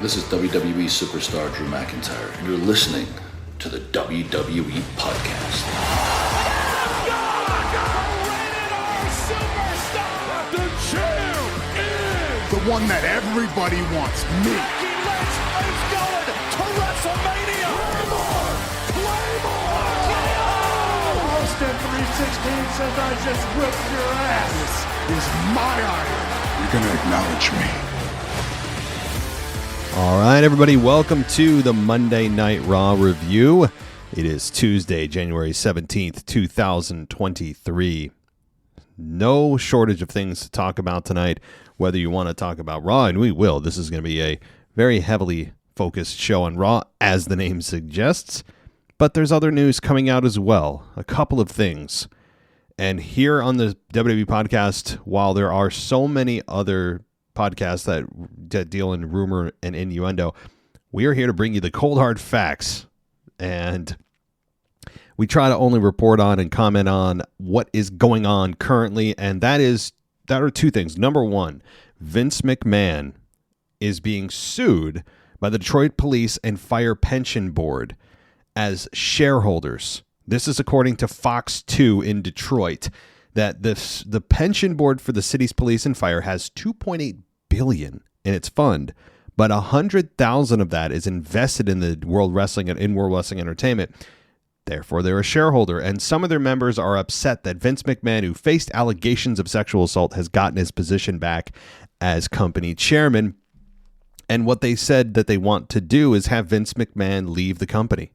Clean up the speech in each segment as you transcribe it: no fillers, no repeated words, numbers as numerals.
This is WWE superstar Drew McIntyre, and you're listening to the WWE Podcast. The champ is the one that everybody wants, me. Becky Lynch is going to WrestleMania. Claymore! Austin 316 says I just whipped your ass. This is my iron. You're going to acknowledge me. All right, everybody, welcome to the Monday Night Raw review. It is Tuesday, January 17th, 2023. No shortage of things to talk about tonight, whether you want to talk about Raw, and we will. This is going to be a very heavily focused show on Raw, as the name suggests. But there's other news coming out as well, a couple of things. And here on the WWE Podcast, while there are so many other podcasts that deal in rumor and innuendo, we are here to bring you the cold hard facts, and we try to only report on and comment on what is going on currently, and that are two things. Number one, Vince McMahon is being sued by the Detroit Police and Fire Pension Board as shareholders. This is according to Fox 2 in Detroit, that the pension board for the city's police and fire has $2.8 billion in its fund, but 100,000 of that is invested in the World Wrestling Entertainment. Therefore, they're a shareholder, and some of their members are upset that Vince McMahon, who faced allegations of sexual assault, has gotten his position back as company chairman. And what they said that they want to do is have Vince McMahon leave the company.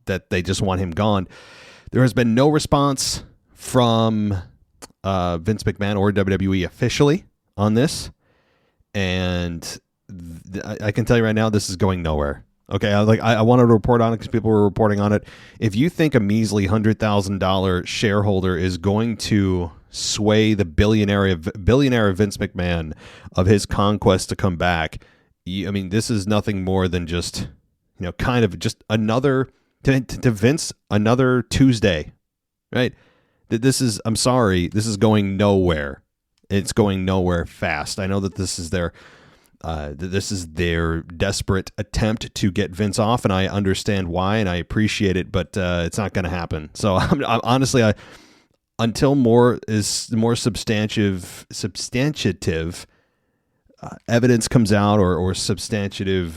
That they just want him gone. There has been no response from Vince McMahon or WWE officially on this, and I can tell you right now, this is going nowhere. Okay, I wanted to report on it because people were reporting on it. If you think a measly $100,000 shareholder is going to sway the billionaire Vince McMahon of his conquest to come back, I mean, this is nothing more than just, kind of just another to Vince, another Tuesday, right? I'm sorry, this is going nowhere. It's going nowhere fast. I know that this is their desperate attempt to get Vince off, and I understand why, and I appreciate it, but it's not going to happen. So I'm honestly, until more substantive evidence comes out, or substantive,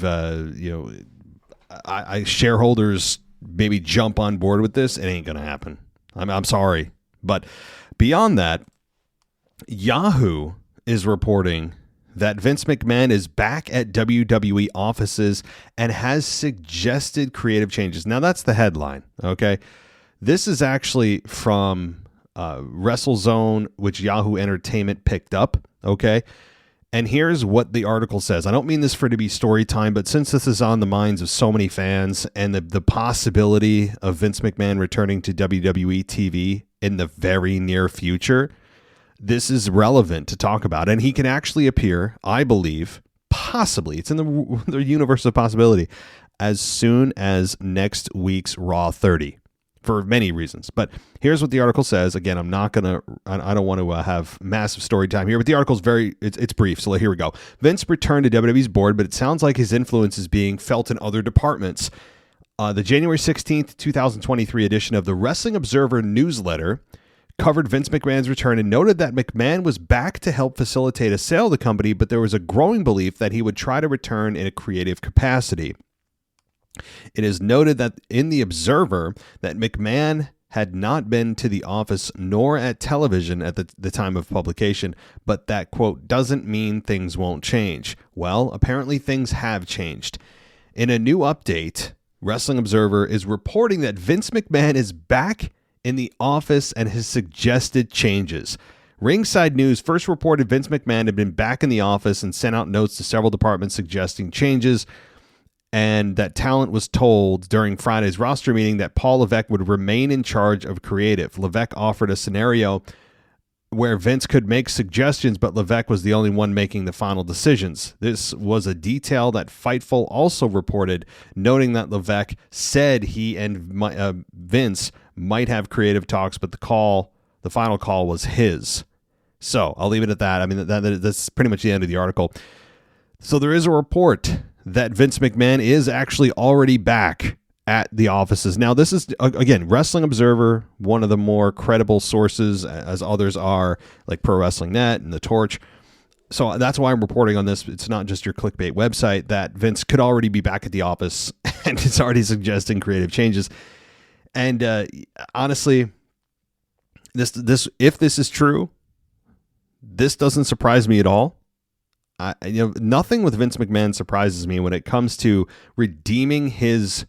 shareholders maybe jump on board with this, it ain't going to happen. I'm sorry. But beyond that, Yahoo is reporting that Vince McMahon is back at WWE offices and has suggested creative changes. Now, that's the headline, okay? This is actually from WrestleZone, which Yahoo Entertainment picked up, okay? And here's what the article says. I don't mean this for it to be story time, but since this is on the minds of so many fans, and the possibility of Vince McMahon returning to WWE TV in the very near future, this is relevant to talk about. And he can actually appear, I believe, possibly, it's in the universe of possibility, as soon as next week's Raw 30. For many reasons. But here's what the article says. Again, I don't want to have massive story time here, but the article's it's brief. So here we go. Vince returned to WWE's board, but it sounds like his influence is being felt in other departments. The January 16th, 2023 edition of the Wrestling Observer newsletter covered Vince McMahon's return and noted that McMahon was back to help facilitate a sale of the company, but there was a growing belief that he would try to return in a creative capacity. It is noted that in the Observer that McMahon had not been to the office nor at television at the time of publication, but that, quote, doesn't mean things won't change. Well, apparently things have changed. In a new update, Wrestling Observer is reporting that Vince McMahon is back in the office and has suggested changes. Ringside News first reported Vince McMahon had been back in the office and sent out notes to several departments suggesting changes, and that talent was told during Friday's roster meeting that Paul Levesque would remain in charge of creative. Levesque offered a scenario where Vince could make suggestions, but Levesque was the only one making the final decisions. This was a detail that Fightful also reported, noting that Levesque said he and Vince might have creative talks, but the final call was his. So I'll leave it at that. I mean, that's pretty much the end of the article. So there is a report that Vince McMahon is actually already back at the offices. Now, this is, again, Wrestling Observer, one of the more credible sources, as others are, like Pro Wrestling Net and The Torch. So that's why I'm reporting on this. It's not just your clickbait website, that Vince could already be back at the office and it's already suggesting creative changes. And honestly, this if this is true, this doesn't surprise me at all. Nothing with Vince McMahon surprises me when it comes to redeeming his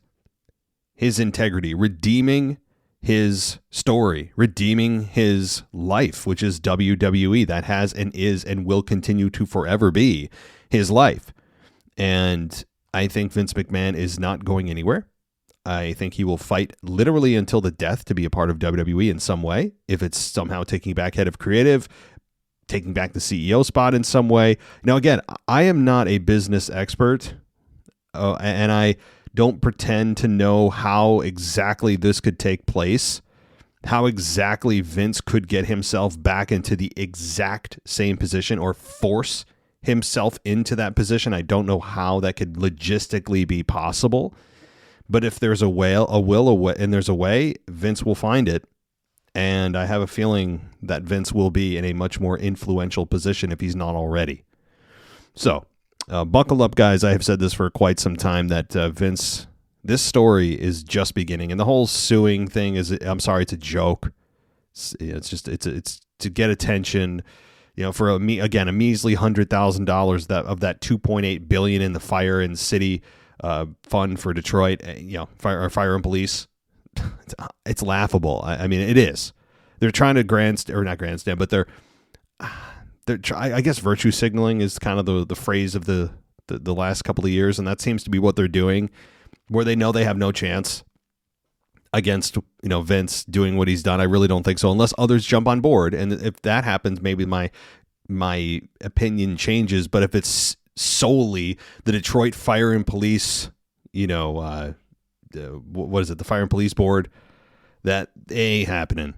integrity, redeeming his story, redeeming his life, which is WWE. That has and is and will continue to forever be his life. And I think Vince McMahon is not going anywhere. I think he will fight literally until the death to be a part of WWE in some way. If it's somehow taking back head of creative, taking back the CEO spot in some way. Now, again, I am not a business expert, and I don't pretend to know how exactly this could take place, how exactly Vince could get himself back into the exact same position or force himself into that position. I don't know how that could logistically be possible, but if there's a way, and there's a way, Vince will find it. And I have a feeling that Vince will be in a much more influential position if he's not already. So, buckle up, guys. I have said this for quite some time that Vince, this story is just beginning. And the whole suing thing is, I'm sorry, it's a joke. It's to get attention, for a measly $100,000 of that $2.8 billion in the fire and city fund for Detroit, fire and police. It's laughable. I mean, it is. They're trying to not grandstand, but I guess virtue signaling is kind of the phrase of the last couple of years, and that seems to be what they're doing, where they know they have no chance against Vince doing what he's done. I really don't think so, unless others jump on board, and if that happens, maybe my opinion changes. But if it's solely the Detroit Fire and Police, what is it? The Fire and Police Board, that ain't happening.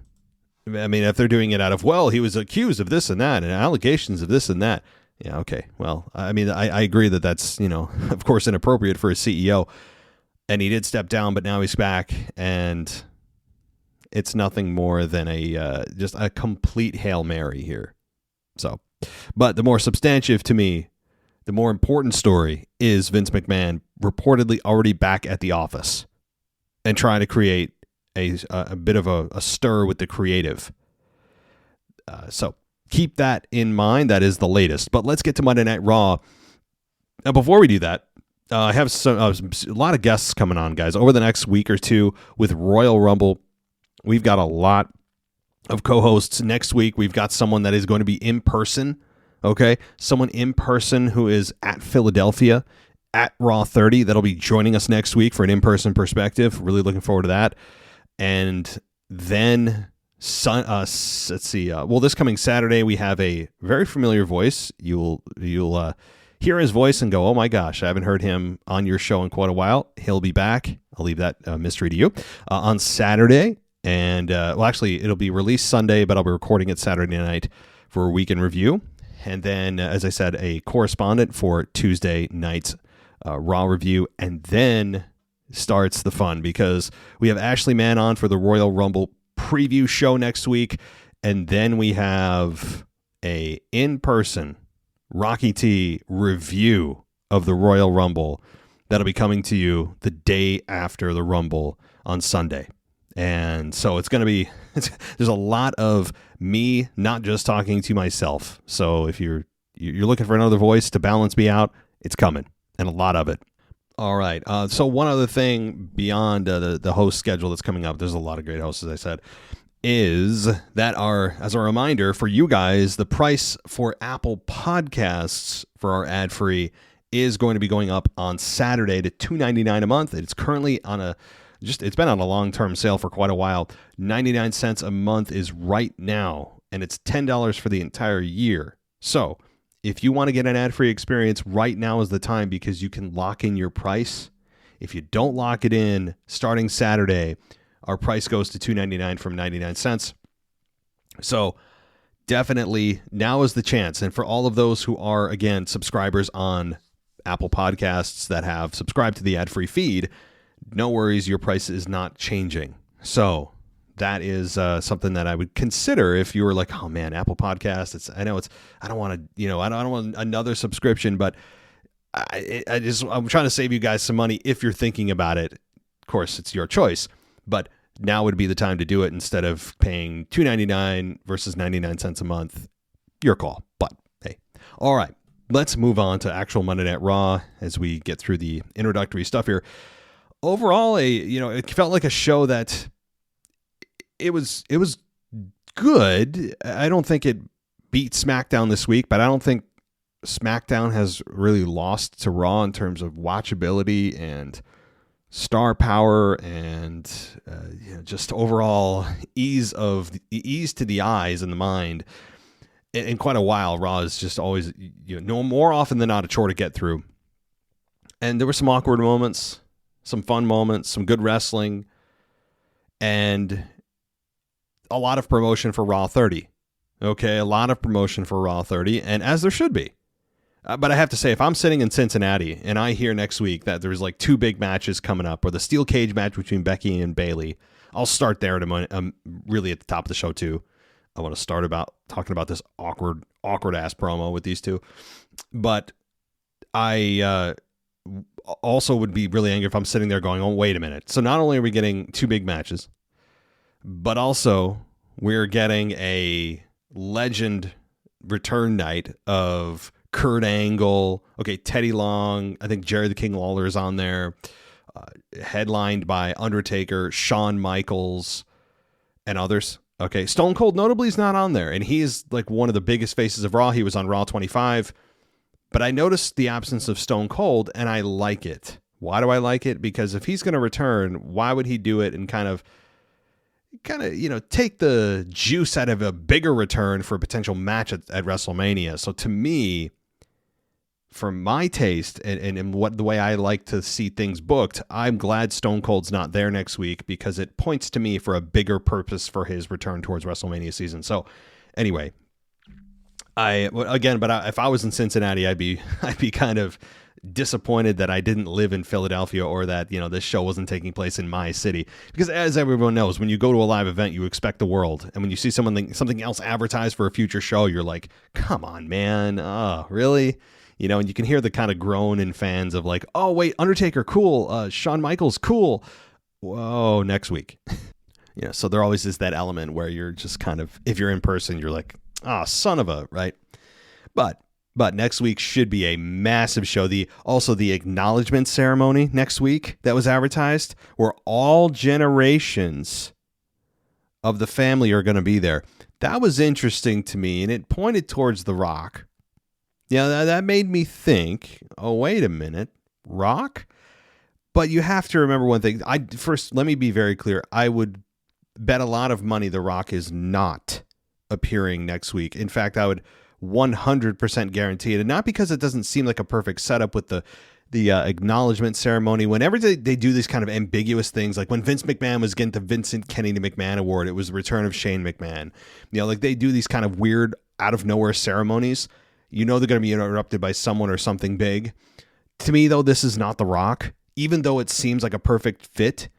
I mean, if they're doing it out of, he was accused of this and that and allegations of this and that. Yeah. Okay. Well, I mean, I agree that that's, of course, inappropriate for a CEO, and he did step down, but now he's back, and it's nothing more than just a complete Hail Mary here. So, but the more substantive to me, the more important story is Vince McMahon reportedly already back at the office and trying to create a bit of a stir with the creative. So keep that in mind. That is the latest. But let's get to Monday Night Raw. Now, before we do that, I have a lot of guests coming on, guys, over the next week or two with Royal Rumble. We've got a lot of co-hosts. Next week, we've got someone that is going to be in person. Okay, someone in person who is at Philadelphia at Raw 30 that'll be joining us next week for an in-person perspective. Really looking forward to that. And then, let's see. This coming Saturday we have a very familiar voice. You'll hear his voice and go, "Oh my gosh, I haven't heard him on your show in quite a while." He'll be back. I'll leave that mystery to you on Saturday. And actually, it'll be released Sunday, but I'll be recording it Saturday night for a weekend review. And then, as I said, a correspondent for Tuesday night's Raw review. And then starts the fun, because we have Ashley Mann on for the Royal Rumble preview show next week. And then we have a in-person Rocky T review of the Royal Rumble that'll be coming to you the day after the Rumble on Sunday. And so it's going to be, there's a lot of me not just talking to myself. So if you're looking for another voice to balance me out, it's coming, and a lot of it. All right. So one other thing beyond the host schedule that's coming up, there's a lot of great hosts, as I said, is that as a reminder for you guys, the price for Apple Podcasts for our ad-free is going to be going up on Saturday to $2.99 a month. It's currently it's been on a long-term sale for quite a while. 99 cents a month is right now, and it's $10 for the entire year. So if you want to get an ad-free experience, right now is the time, because you can lock in your price. If you don't lock it in, starting Saturday, our price goes to $2.99 from 99 cents. So definitely now is the chance. And for all of those who are, again, subscribers on Apple Podcasts that have subscribed to the ad-free feed, no worries, your price is not changing. So that is something that I would consider if you were like, oh man, Apple Podcasts. I don't want to, I don't want another subscription, but I'm trying to save you guys some money if you're thinking about it. Of course, it's your choice, but now would be the time to do it instead of paying $2.99 versus 99 cents a month. Your call. But hey, all right, let's move on to actual Monday Night Raw as we get through the introductory stuff here. Overall, it felt like a show that it was good. I don't think it beat SmackDown this week, but I don't think SmackDown has really lost to Raw in terms of watchability and star power and just overall ease to the eyes and the mind. In quite a while, Raw is just always, more often than not, a chore to get through. And there were some awkward moments, some fun moments, some good wrestling, and a lot of promotion for Raw 30. Okay, a lot of promotion for Raw 30, and as there should be. But I have to say, if I'm sitting in Cincinnati and I hear next week that there's like 2 big matches coming up, or the steel cage match between Becky and Bayley, I'll start there really at the top of the show too. I want to start talking about this awkward ass promo with these two. But I also would be really angry if I'm sitting there going, oh, wait a minute. So not only are we getting 2 big matches, but also we're getting a legend return night of Kurt Angle, Teddy Long, I think Jerry the King Lawler is on there, headlined by Undertaker, Shawn Michaels, and others. Okay, Stone Cold notably is not on there, and he is like one of the biggest faces of Raw. He was on Raw 25, but I noticed the absence of Stone Cold, and I like it. Why do I like it? Because if he's going to return, why would he do it and kind of take the juice out of a bigger return for a potential match at WrestleMania? So to me, for my taste and the way I like to see things booked, I'm glad Stone Cold's not there next week because it points to me for a bigger purpose for his return towards WrestleMania season. So anyway, if I was in Cincinnati, I'd be kind of disappointed that I didn't live in Philadelphia, or that, this show wasn't taking place in my city, because as everyone knows, when you go to a live event, you expect the world. And when you see something else advertised for a future show, you're like, come on, man. Oh, really? And you can hear the kind of groan in fans of like, oh, wait, Undertaker, cool. Shawn Michaels, cool. Whoa, next week. So there always is that element where you're just kind of, if you're in person, you're like, son of a, right? But next week should be a massive show. Also the acknowledgement ceremony next week that was advertised, where all generations of the family are going to be there. That was interesting to me, and it pointed towards The Rock. Yeah, that made me think, oh, wait a minute, Rock? But you have to remember one thing. First, let me be very clear. I would bet a lot of money The Rock is not appearing next week. In fact, I would 100% guarantee it. And not because it doesn't seem like a perfect setup with the acknowledgement ceremony. Whenever they do these kind of ambiguous things, like when Vince McMahon was getting the Vincent Kennedy McMahon Award, it was the return of Shane McMahon. They do these kind of weird, out of nowhere ceremonies. They're going to be interrupted by someone or something big. To me, though, this is not The Rock, even though it seems like a perfect fit.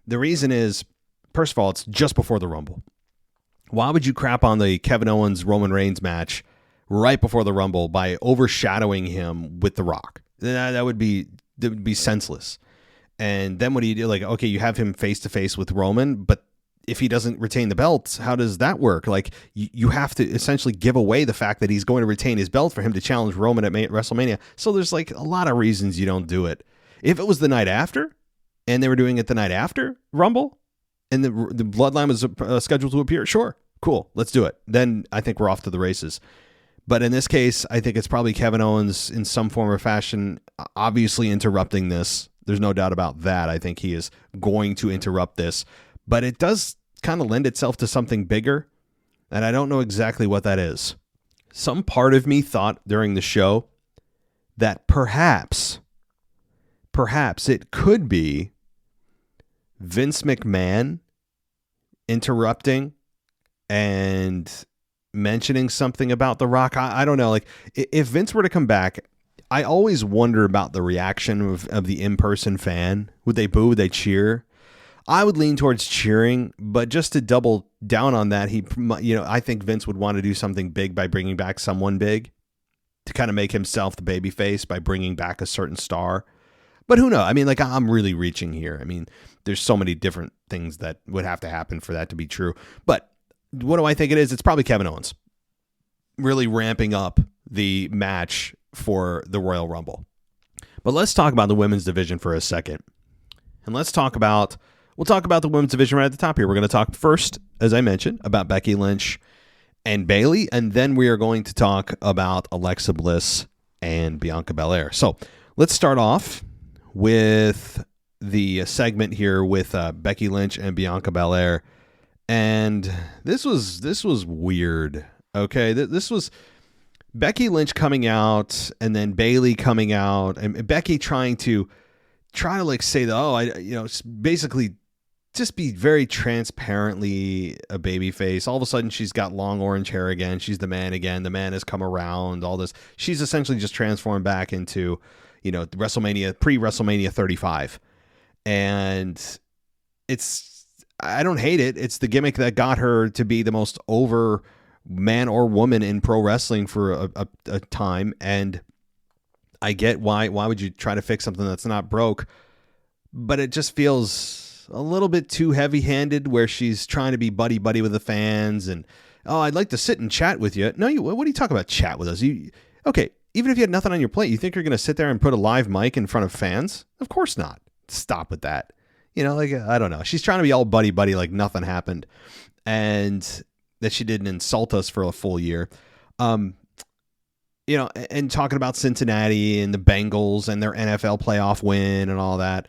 The reason is, first of all, it's just before the Rumble. Why would you crap on the Kevin Owens-Roman Reigns match right before the Rumble by overshadowing him with The Rock? That would be senseless. And then what do you do? Like, okay, you have him face-to-face with Roman, but if he doesn't retain the belt, how does that work? Like, you have to essentially give away the fact that he's going to retain his belt for him to challenge Roman at WrestleMania. So there's like a lot of reasons you don't do it. If it was the night after, and they were doing it the night after Rumble, and the Bloodline was scheduled to appear, sure, cool, let's do it. Then I think we're off to the races. But in this case, I think it's probably Kevin Owens in some form or fashion, obviously interrupting this. There's no doubt about that. I think he is going to interrupt this. But it does kind of lend itself to something bigger, and I don't know exactly what that is. Some part of me thought during the show that perhaps it could be Vince McMahon interrupting and mentioning something about The Rock. I don't know. Like, if Vince were to come back, I always wonder about the reaction of the in-person fan. Would they boo? Would they cheer? I would lean towards cheering, but just to double down on that, I think Vince would want to do something big by bringing back someone big to kind of make himself the babyface by bringing back a certain star. But who knows? I mean, like, I'm really reaching here. I mean, there's so many different things that would have to happen for that to be true. But what do I think it is? It's probably Kevin Owens really ramping up the match for the Royal Rumble. But let's talk about the women's division for a second. And we'll talk about the women's division right at the top here. We're going to talk first, as I mentioned, about Becky Lynch and Bayley, and then we are going to talk about Alexa Bliss and Bianca Belair. So let's start off with the segment here with Becky Lynch and Bianca Belair. And this was weird. Okay, this was Becky Lynch coming out, and then Bayley coming out, and Becky trying to like say that, basically just be very transparently a babyface. All of a sudden, she's got long orange hair again. She's the man again. The man has come around. All this. She's essentially just transformed back into, pre-WrestleMania 35, and I don't hate it. It's the gimmick that got her to be the most over man or woman in pro wrestling for a time. And I get why would you try to fix something that's not broke, but it just feels a little bit too heavy-handed where she's trying to be buddy-buddy with the fans and, I'd like to sit and chat with you. No, what are you talking about, chat with us? Okay, even if you had nothing on your plate, you think you're going to sit there and put a live mic in front of fans? Of course not. Stop with that. I don't know. She's trying to be all buddy-buddy like nothing happened and that she didn't insult us for a full year. And talking about Cincinnati and the Bengals and their NFL playoff win and all that.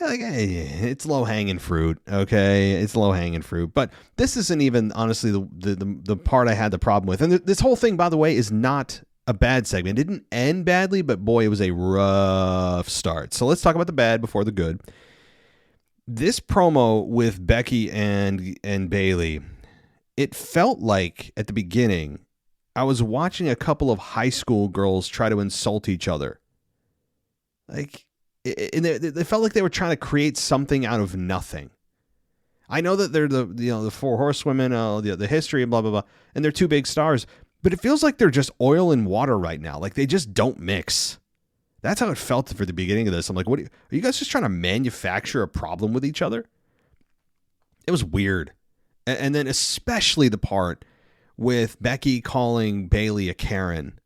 Like, hey, it's low-hanging fruit, okay? It's low-hanging fruit. But this isn't even, honestly, the part I had the problem with. And this whole thing, by the way, is not a bad segment. It didn't end badly, but boy, it was a rough start. So let's talk about the bad before the good. This promo with Becky and Bayley, it felt like, at the beginning, I was watching a couple of high school girls try to insult each other. Like, they felt like they were trying to create something out of nothing. I know that they're the four horsewomen, the history and blah, blah, blah, and they're two big stars, but it feels like they're just oil and water right now. Like, they just don't mix. That's how it felt for the beginning of this. I'm like, are you guys just trying to manufacture a problem with each other? It was weird. And then especially the part with Becky calling Bayley a Karen.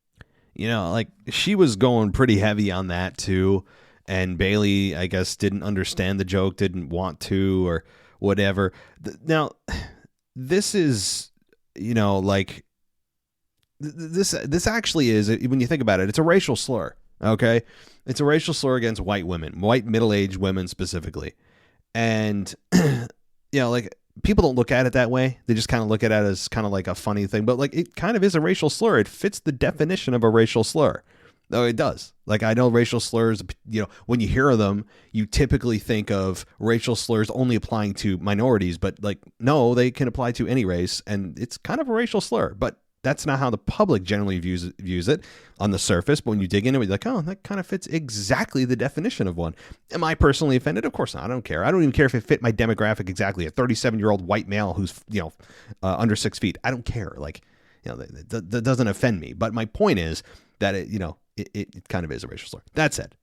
Like, she was going pretty heavy on that too. And Bayley, I guess, didn't understand the joke, didn't want to, or whatever. Now, this is, like, this actually is, when you think about it, it's a racial slur, okay? It's a racial slur against white women, white middle-aged women specifically. And, like, people don't look at it that way. They just kind of look at it as kind of like a funny thing. But, like, it kind of is a racial slur. It fits the definition of a racial slur. Oh, it does. Like, I know racial slurs, when you hear them, you typically think of racial slurs only applying to minorities, but like, no, they can apply to any race, and it's kind of a racial slur, but that's not how the public generally views it on the surface. But when you dig into it, you're like, oh, that kind of fits exactly the definition of one. Am I personally offended? Of course not. I don't care. I don't even care if it fit my demographic exactly. A 37-year-old white male who's, under 6 feet. I don't care. Like, that doesn't offend me. But my point is that it kind of is a racial slur. That said,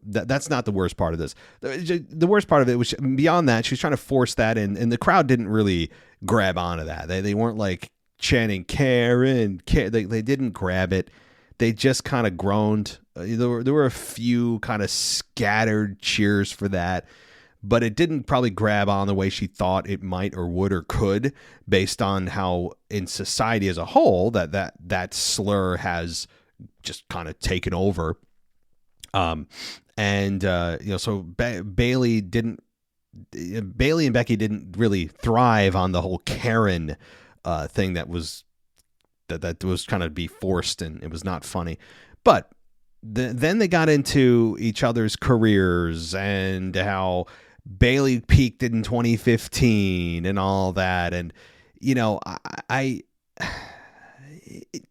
that's not the worst part of this. The worst part of it was, beyond that, she was trying to force that in, and the crowd didn't really grab onto that. They weren't like chanting Karen. They didn't grab it. They just kind of groaned. There were a few kind of scattered cheers for that, but it didn't probably grab on the way she thought it might or would or could, based on how in society as a whole that slur has just kind of taken over. So Bayley and Becky didn't really thrive on the whole Karen thing that was kind of be forced, and it was not funny. But then they got into each other's careers and how Bayley peaked in 2015 and all that. And,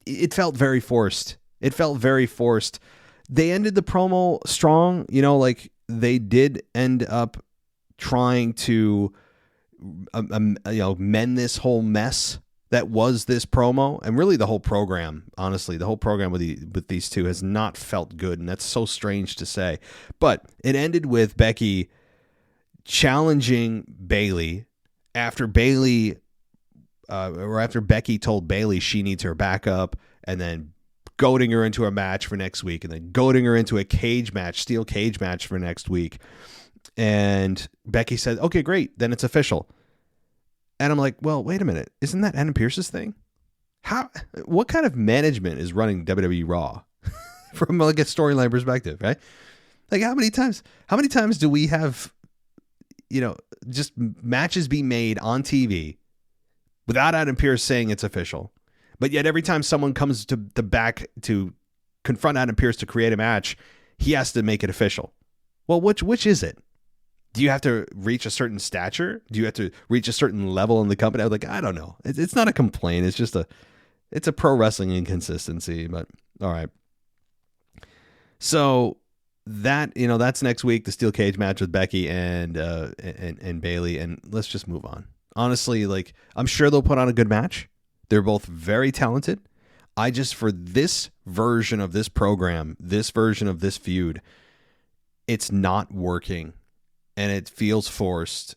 it felt very forced. It felt very forced. They ended the promo strong, like they did end up trying to, mend this whole mess that was this promo, and really the whole program. Honestly, the whole program with these two has not felt good, and that's so strange to say. But it ended with Becky challenging Bayley after Becky told Bayley she needs her backup, and then goading her into a match for next week, and then goading her into a steel cage match for next week. And Becky said, okay, great, then it's official. And I'm like, well, wait a minute. Isn't that Adam Pearce's thing? What kind of management is running WWE Raw from like a storyline perspective, right? Like how many times do we have, just matches be made on TV without Adam Pearce saying it's official? But yet every time someone comes to the back to confront Adam Pearce to create a match, he has to make it official. Well, which is it? Do you have to reach a certain stature? Do you have to reach a certain level in the company? I was like, I don't know. It's not a complaint. It's just it's a pro wrestling inconsistency, but all right. So that, that's next week, the steel cage match with Becky and Bayley. And let's just move on. Honestly, like, I'm sure they'll put on a good match. They're both very talented. For this version of this program, this version of this feud, it's not working. And it feels forced.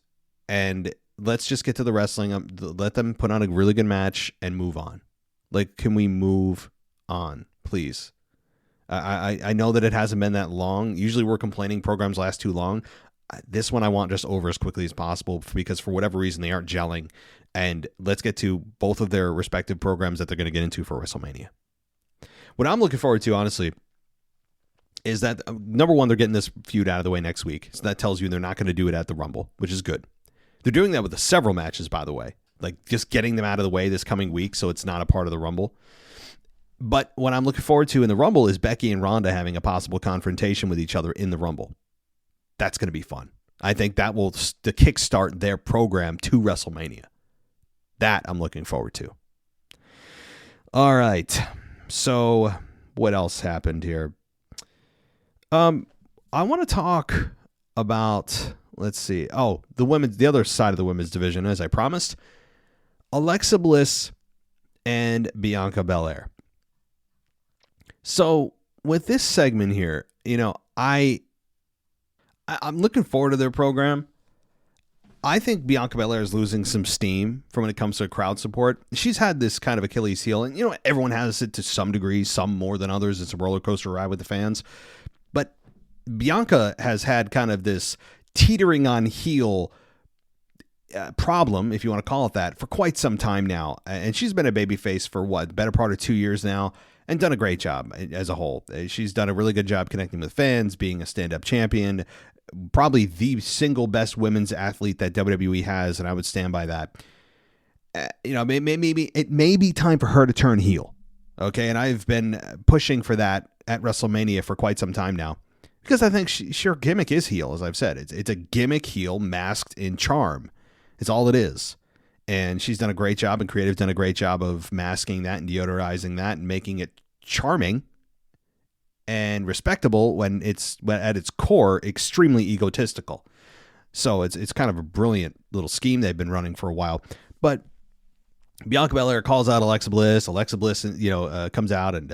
And let's just get to the wrestling. Let them put on a really good match and move on. Like, can we move on, please? I know that it hasn't been that long. Usually we're complaining programs last too long. This one I want just over as quickly as possible, because for whatever reason they aren't gelling. And let's get to both of their respective programs that they're going to get into for WrestleMania. What I'm looking forward to, honestly, is that, number one, they're getting this feud out of the way next week. So that tells you they're not going to do it at the Rumble, which is good. They're doing that with the several matches, by the way. Like, just getting them out of the way this coming week so it's not a part of the Rumble. But what I'm looking forward to in the Rumble is Becky and Ronda having a possible confrontation with each other in the Rumble. That's going to be fun. I think that will kickstart their program to WrestleMania. That I'm looking forward to. All right. So what else happened here? I want to talk about, let's see. Oh, the other side of the women's division, as I promised. Alexa Bliss and Bianca Belair. So with this segment here, I'm looking forward to their program. I think Bianca Belair is losing some steam from when it comes to crowd support. She's had this kind of Achilles heel, and everyone has it to some degree, some more than others. It's a roller coaster ride with the fans. But Bianca has had kind of this teetering on heel problem, if you want to call it that, for quite some time now. And she's been a babyface for the better part of 2 years now, and done a great job as a whole. She's done a really good job connecting with fans, being a stand-up champion, probably the single best women's athlete that WWE has, and I would stand by that. Maybe it may be time for her to turn heel. Okay, and I've been pushing for that at WrestleMania for quite some time now, because I think her gimmick is heel, as I've said. It's a gimmick heel masked in charm. It's all it is. And she's done a great job, and creative's done a great job of masking that and deodorizing that and making it charming and respectable when it's at its core extremely egotistical. So it's kind of a brilliant little scheme they've been running for a while. But Bianca Belair calls out Alexa Bliss. Alexa Bliss, comes out, and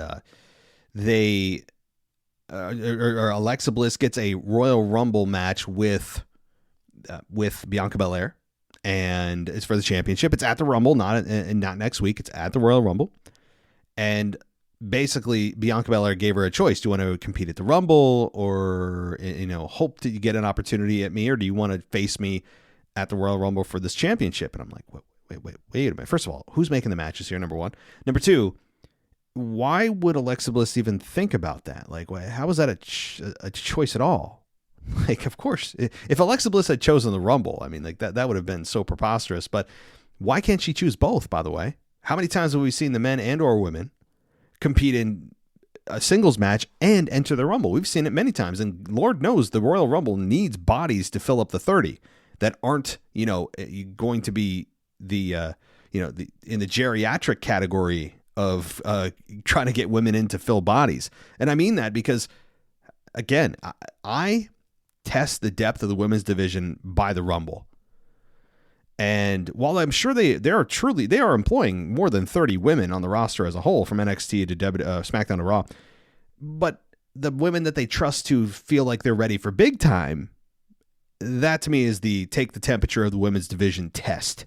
Alexa Bliss gets a Royal Rumble match with Bianca Belair, and it's for the championship. It's at the Rumble, not next week. It's at the Royal Rumble, and basically Bianca Belair gave her a choice. Do you want to compete at the Rumble, or hope that you get an opportunity at me, or do you want to face me at the Royal Rumble for this championship? And I'm like, wait a minute. First of all, who's making the matches here? Number one. Number two, why would Alexa Bliss even think about that? Like, how was that a choice at all? Like, of course, if Alexa Bliss had chosen the Rumble, I mean, like that would have been so preposterous. But why can't she choose both, by the way? How many times have we seen the men and or women compete in a singles match and enter the Rumble? We've seen it many times, and Lord knows the Royal Rumble needs bodies to fill up the 30 that aren't, going to be in the geriatric category of trying to get women in to fill bodies. And I mean that because, again, I test the depth of the women's division by the Rumble. And while I'm sure they are employing more than 30 women on the roster as a whole, from NXT to SmackDown to Raw, but the women that they trust to feel like they're ready for big time, that to me is the take the temperature of the women's division test.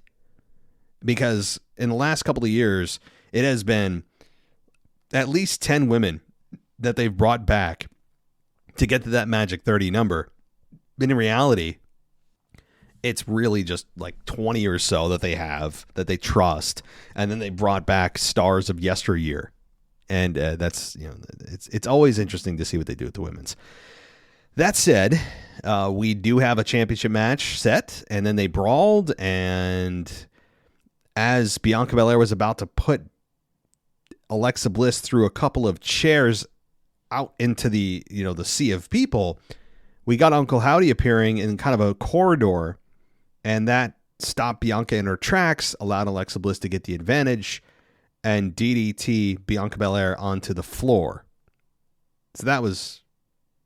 Because in the last couple of years, it has been at least 10 women that they've brought back to get to that magic 30 number. But in reality, it's really just like 20 or so that they have, that they trust. And then they brought back stars of yesteryear. And that's, it's always interesting to see what they do with the women's. That said, we do have a championship match set, and then they brawled, and as Bianca Belair was about to put Alexa Bliss through a couple of chairs out into the sea of people, we got Uncle Howdy appearing in kind of a corridor, and that stopped Bianca in her tracks, allowed Alexa Bliss to get the advantage, and DDT Bianca Belair onto the floor. So that was...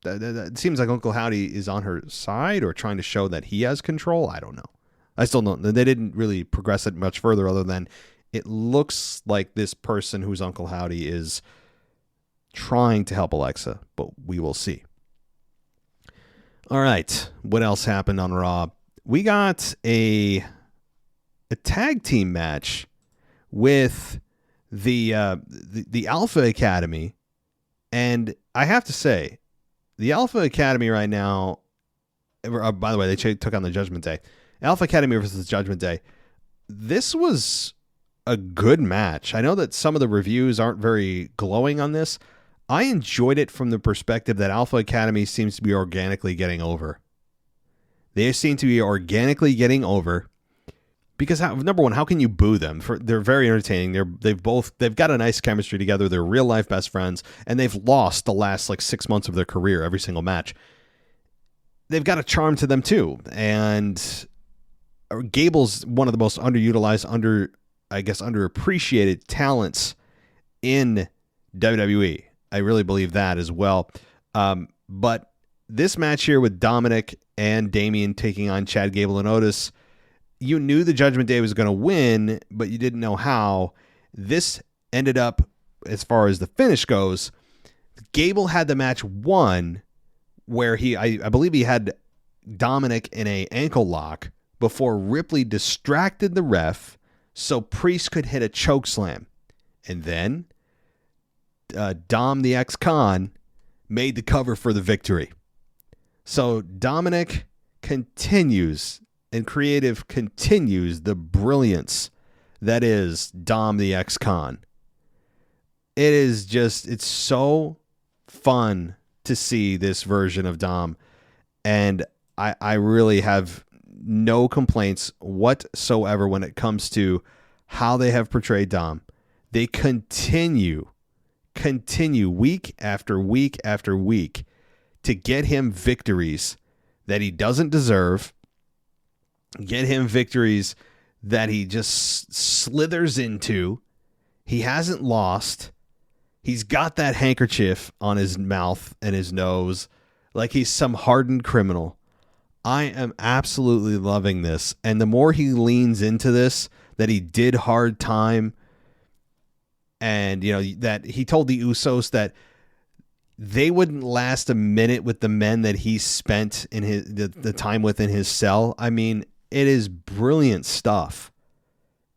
It seems like Uncle Howdy is on her side or trying to show that he has control. I don't know. I still don't. They didn't really progress it much further other than it looks like this person who's Uncle Howdy is trying to help Alexa, but we will see. All right. What else happened on Raw? We got a tag team match with the Alpha Academy. And I have to say, the Alpha Academy right now, by the way, they took on the Judgment Day. Alpha Academy versus Judgment Day. This was a good match. I know that some of the reviews aren't very glowing on this. I enjoyed it from the perspective that Alpha Academy seems to be organically getting over. They seem to be organically getting over because, number one, how can you boo them? They're very entertaining. They've got a nice chemistry together. They're real life best friends, and they've lost the last 6 months of their career every single match. They've got a charm to them too, and Gable's one of the most underutilized, underappreciated talents in WWE. I really believe that as well. But this match here with Dominic and Damian taking on Chad Gable and Otis, you knew the Judgment Day was going to win, but you didn't know how. This ended up, as far as the finish goes, Gable had the match won, where I believe he had Dominic in a ankle lock before Ripley distracted the ref so Priest could hit a choke slam. And then Dom the ex-con made the cover for the victory. So Dominic continues, and Creative continues the brilliance that is Dom the ex-con. It is just, it's so fun to see this version of Dom, and I really have no complaints whatsoever when it comes to how they have portrayed Dom. They continue week after week after week to get him victories that he doesn't deserve, get him victories that he just slithers into. He hasn't lost. He's got that handkerchief on his mouth and his nose like he's some hardened criminal. I am absolutely loving this. And the more he leans into this, that he did hard time, and that he told the Usos that they wouldn't last a minute with the men that he spent in the time with in his cell. I mean, it is brilliant stuff.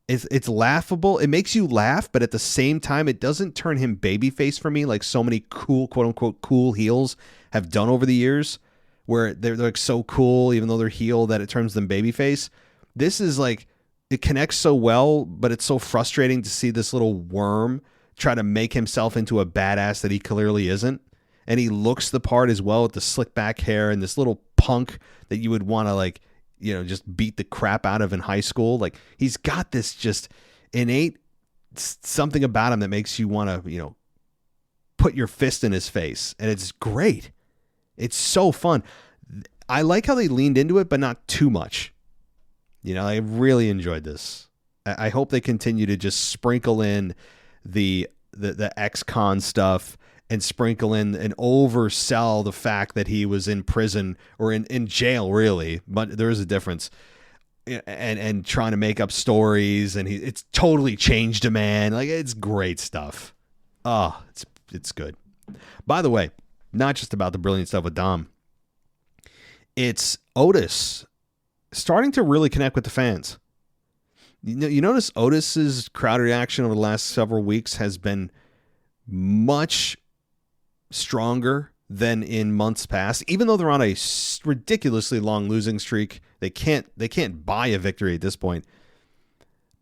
It's laughable. It makes you laugh, but at the same time, it doesn't turn him babyface for me like so many cool, quote unquote, cool heels have done over the years, where they're like so cool, even though they're heel, that it turns them babyface. This is like, it connects so well, but it's so frustrating to see this little worm try to make himself into a badass that he clearly isn't. And he looks the part as well with the slick back hair and this little punk that you would want to just beat the crap out of in high school. Like, he's got this just innate something about him that makes you want to, put your fist in his face. And it's great. It's so fun. I like how they leaned into it, but not too much. I really enjoyed this. I hope they continue to just sprinkle in the ex-con stuff and sprinkle in and oversell the fact that he was in prison or in jail, really, but there is a difference. And trying to make up stories, and it's totally changed a man. Like, it's great stuff. Oh, it's good. By the way, not just about the brilliant stuff with Dom. It's Otis starting to really connect with the fans. You notice Otis's crowd reaction over the last several weeks has been much stronger than in months past, even though they're on a ridiculously long losing streak. They can't buy a victory at this point.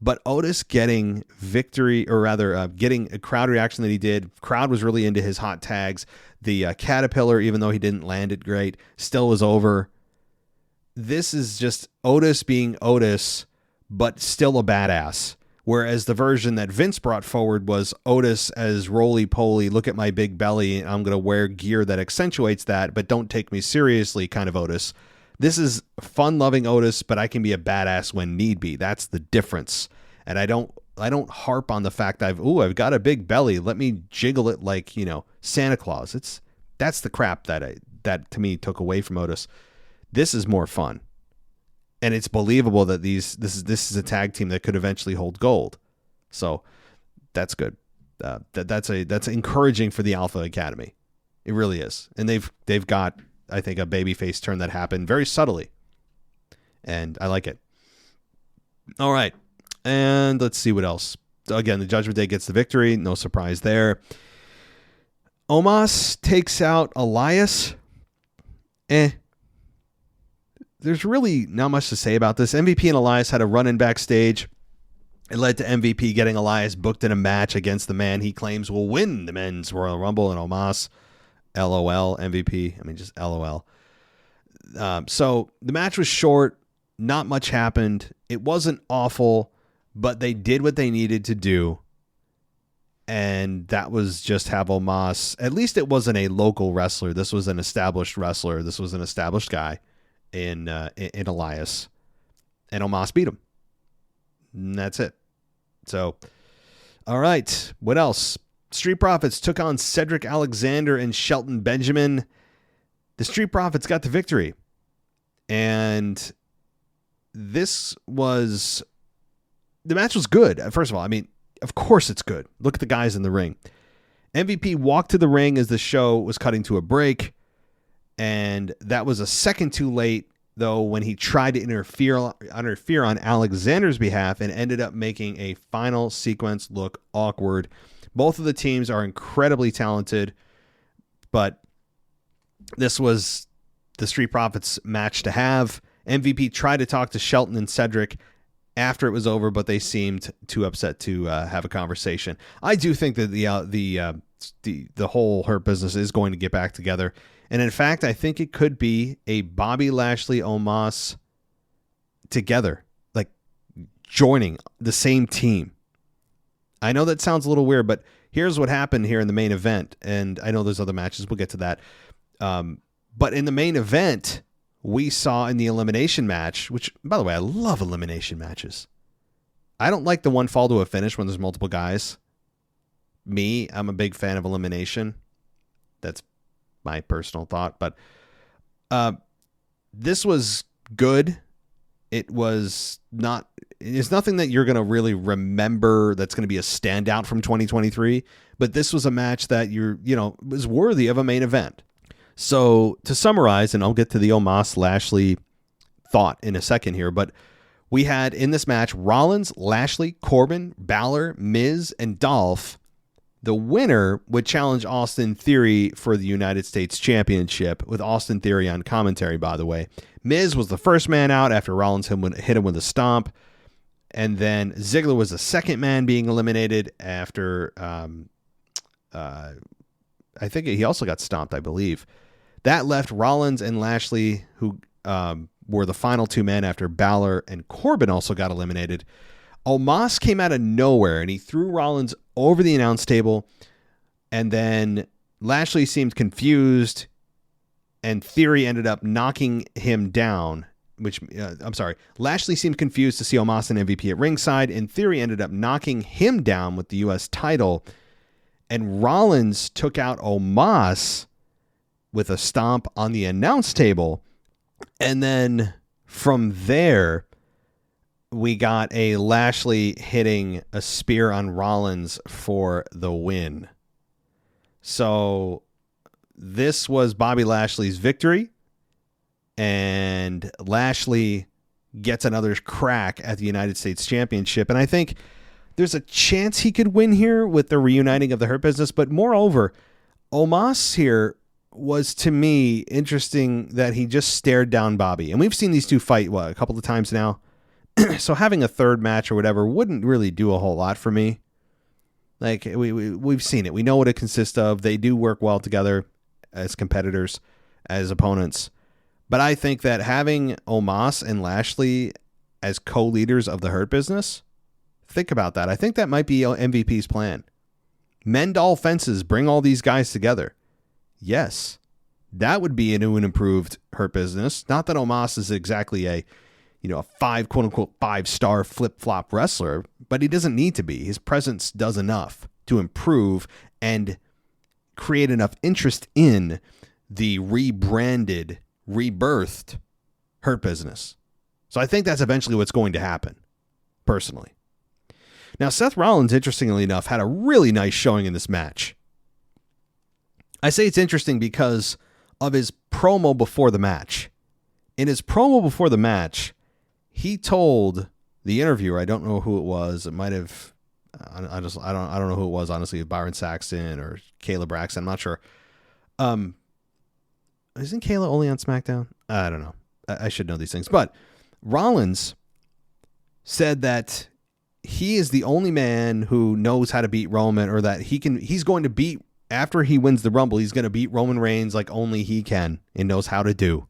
But Otis getting victory, or rather getting a crowd reaction that he did. Crowd was really into his hot tags. The Caterpillar, even though he didn't land it great, still was over. This is just Otis being Otis, but still a badass. Whereas the version that Vince brought forward was Otis as roly-poly, look at my big belly, and I'm going to wear gear that accentuates that, but don't take me seriously kind of Otis. This is fun-loving Otis, but I can be a badass when need be. That's the difference. And I don't harp on the fact I've got a big belly. Let me jiggle it like, Santa Claus. That's the crap that to me took away from Otis. This is more fun. And it's believable that this is a tag team that could eventually hold gold. So that's good. That's encouraging for the Alpha Academy. It really is. And they've got, I think, a babyface turn that happened very subtly. And I like it. All right. And let's see what else. Again, the Judgment Day gets the victory. No surprise there. Omos takes out Elias. There's really not much to say about this. MVP and Elias had a run-in backstage. It led to MVP getting Elias booked in a match against the man he claims will win the Men's Royal Rumble, and Omos. LOL, MVP. I mean, just LOL. So the match was short. Not much happened. It wasn't awful, but they did what they needed to do. And that was just have Omos. At least it wasn't a local wrestler. This was an established wrestler. This was an established guy in Elias. And Omos beat him. And that's it. So, all right. What else? Street Profits took on Cedric Alexander and Shelton Benjamin. The Street Profits got the victory. And the match was good. First of all, I mean, of course it's good. Look at the guys in the ring. MVP walked to the ring as the show was cutting to a break. And that was a second too late, though, when he tried to interfere on Alexander's behalf and ended up making a final sequence look awkward. Both of the teams are incredibly talented, but this was the Street Profits match to have. MVP tried to talk to Shelton and Cedric after it was over, but they seemed too upset to have a conversation. I do think that the whole Hurt Business is going to get back together. And in fact, I think it could be a Bobby Lashley Omos together, like joining the same team. I know that sounds a little weird, but here's what happened here in the main event. And I know there's other matches. We'll get to that. But in the main event, we saw in the elimination match, which, by the way, I love elimination matches. I don't like the one fall to a finish when there's multiple guys. I'm a big fan of elimination. That's my personal thought. But this was good. It's nothing that you're going to really remember that's going to be a standout from 2023, but this was a match that was worthy of a main event. So to summarize, and I'll get to the Omos Lashley thought in a second here, but we had in this match Rollins, Lashley, Corbin, Balor, Miz, and Dolph. The winner would challenge Austin Theory for the United States Championship, with Austin Theory on commentary, by the way. Miz was the first man out after Rollins hit him with a stomp. And then Ziggler was the second man being eliminated after, I think he also got stomped, I believe. That left Rollins and Lashley, who were the final two men after Balor and Corbin also got eliminated. Omos came out of nowhere, and he threw Rollins over the announce table, and then Lashley seemed confused, and Theory ended up knocking him down, Lashley seemed confused to see Omos and MVP at ringside. In theory, ended up knocking him down with the US title. And Rollins took out Omos with a stomp on the announce table. And then from there, we got a Lashley hitting a spear on Rollins for the win. So this was Bobby Lashley's victory. And Lashley gets another crack at the United States Championship. And I think there's a chance he could win here with the reuniting of the Hurt Business. But moreover, Omos here was, to me, interesting that he just stared down Bobby. And we've seen these two fight, a couple of times now. So having a third match or whatever wouldn't really do a whole lot for me. Like, we've seen it. We know what it consists of. They do work well together as competitors, as opponents. But I think that having Omos and Lashley as co-leaders of the Hurt Business, think about that. I think that might be MVP's plan. Mend all fences, bring all these guys together. Yes, that would be a new and improved Hurt Business. Not that Omos is exactly a quote unquote 5-star flip-flop wrestler, but he doesn't need to be. His presence does enough to improve and create enough interest in the rebranded, rebirthed Hurt Business. So I think that's eventually what's going to happen, personally. Now, Seth Rollins, interestingly enough, had a really nice showing in this match. I say it's interesting because of his promo before the match. In his promo before the match, he told the interviewer, I don't know who it was, it might have, I don't know who it was, honestly, Byron Saxton or Kayla Braxton, I'm not sure. Isn't Kayla only on SmackDown? I don't know. I should know these things. But Rollins said that he is the only man who knows how to beat Roman, or that he's going to beat, after he wins the Rumble, he's going to beat Roman Reigns like only he can and knows how to do.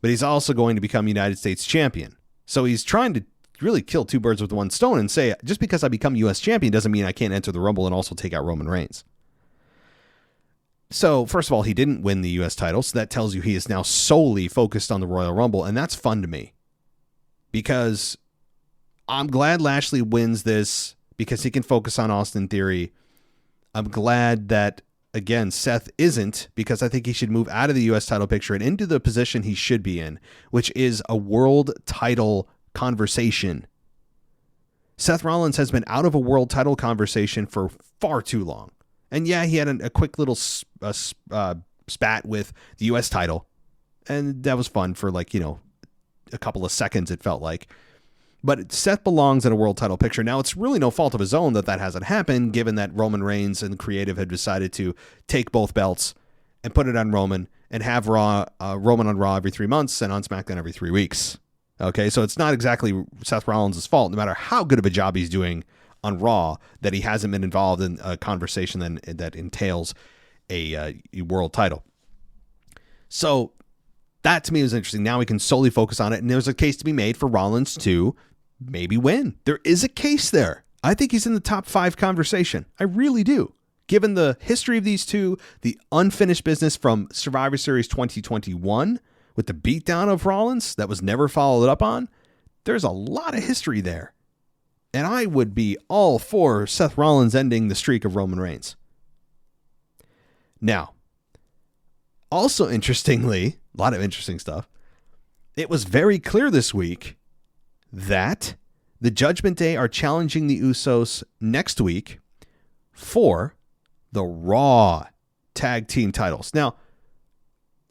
But he's also going to become United States champion. So he's trying to really kill two birds with one stone and say, just because I become US champion doesn't mean I can't enter the Rumble and also take out Roman Reigns. So, first of all, he didn't win the U.S. title, so that tells you he is now solely focused on the Royal Rumble, and that's fun to me. Because I'm glad Lashley wins this because he can focus on Austin Theory. I'm glad that, again, Seth isn't, because I think he should move out of the U.S. title picture and into the position he should be in, which is a world title conversation. Seth Rollins has been out of a world title conversation for far too long. And yeah, he had a quick little spat with the U.S. title. And that was fun for a couple of seconds, it felt like. But Seth belongs in a world title picture. Now, it's really no fault of his own that hasn't happened, given that Roman Reigns and Creative had decided to take both belts and put it on Roman and have Roman on Raw every 3 months and on SmackDown every 3 weeks. Okay, so it's not exactly Seth Rollins' fault, no matter how good of a job he's doing on Raw, that he hasn't been involved in a conversation that entails a world title. So that to me was interesting. Now we can solely focus on it, and there's a case to be made for Rollins to maybe win. There is a case there. I think he's in the top 5 conversation. I really do. Given the history of these two, the unfinished business from Survivor Series 2021 with the beatdown of Rollins that was never followed up on, there's a lot of history there. And I would be all for Seth Rollins ending the streak of Roman Reigns. Now, also interestingly, a lot of interesting stuff, it was very clear this week that the Judgment Day are challenging the Usos next week for the Raw tag team titles. Now,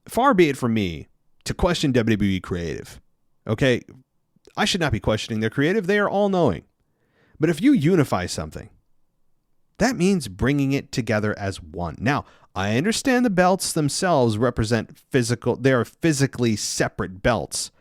far be it from me to question WWE Creative. Okay, I should not be questioning their creative. They are all-knowing. But if you unify something, that means bringing it together as one. Now, I understand the belts themselves represent they are physically separate belts,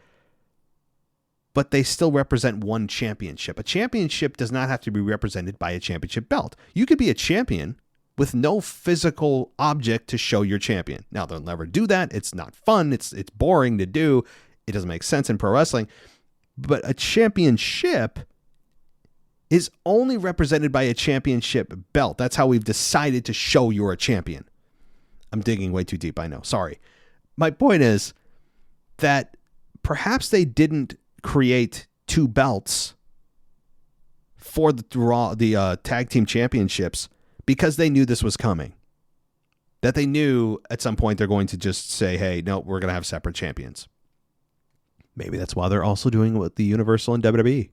but they still represent one championship. A championship does not have to be represented by a championship belt. You could be a champion with no physical object to show you're champion. Now, they'll never do that. It's not fun. It's boring to do. It doesn't make sense in pro wrestling. But a championship is only represented by a championship belt. That's how we've decided to show you're a champion. I'm digging way too deep, I know. Sorry. My point is that perhaps they didn't create 2 belts for the tag team championships because they knew this was coming. That they knew at some point they're going to just say, hey, no, we're going to have separate champions. Maybe that's why they're also doing with the Universal and WWE.